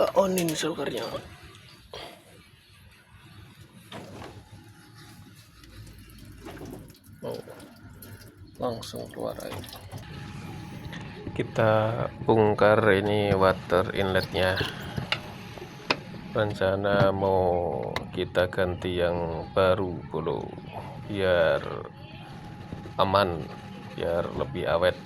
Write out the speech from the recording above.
kita onin showernya. Langsung keluar air. Kita bongkar ini water inletnya. Rencana mau kita ganti yang baru dulu biar aman, biar lebih awet.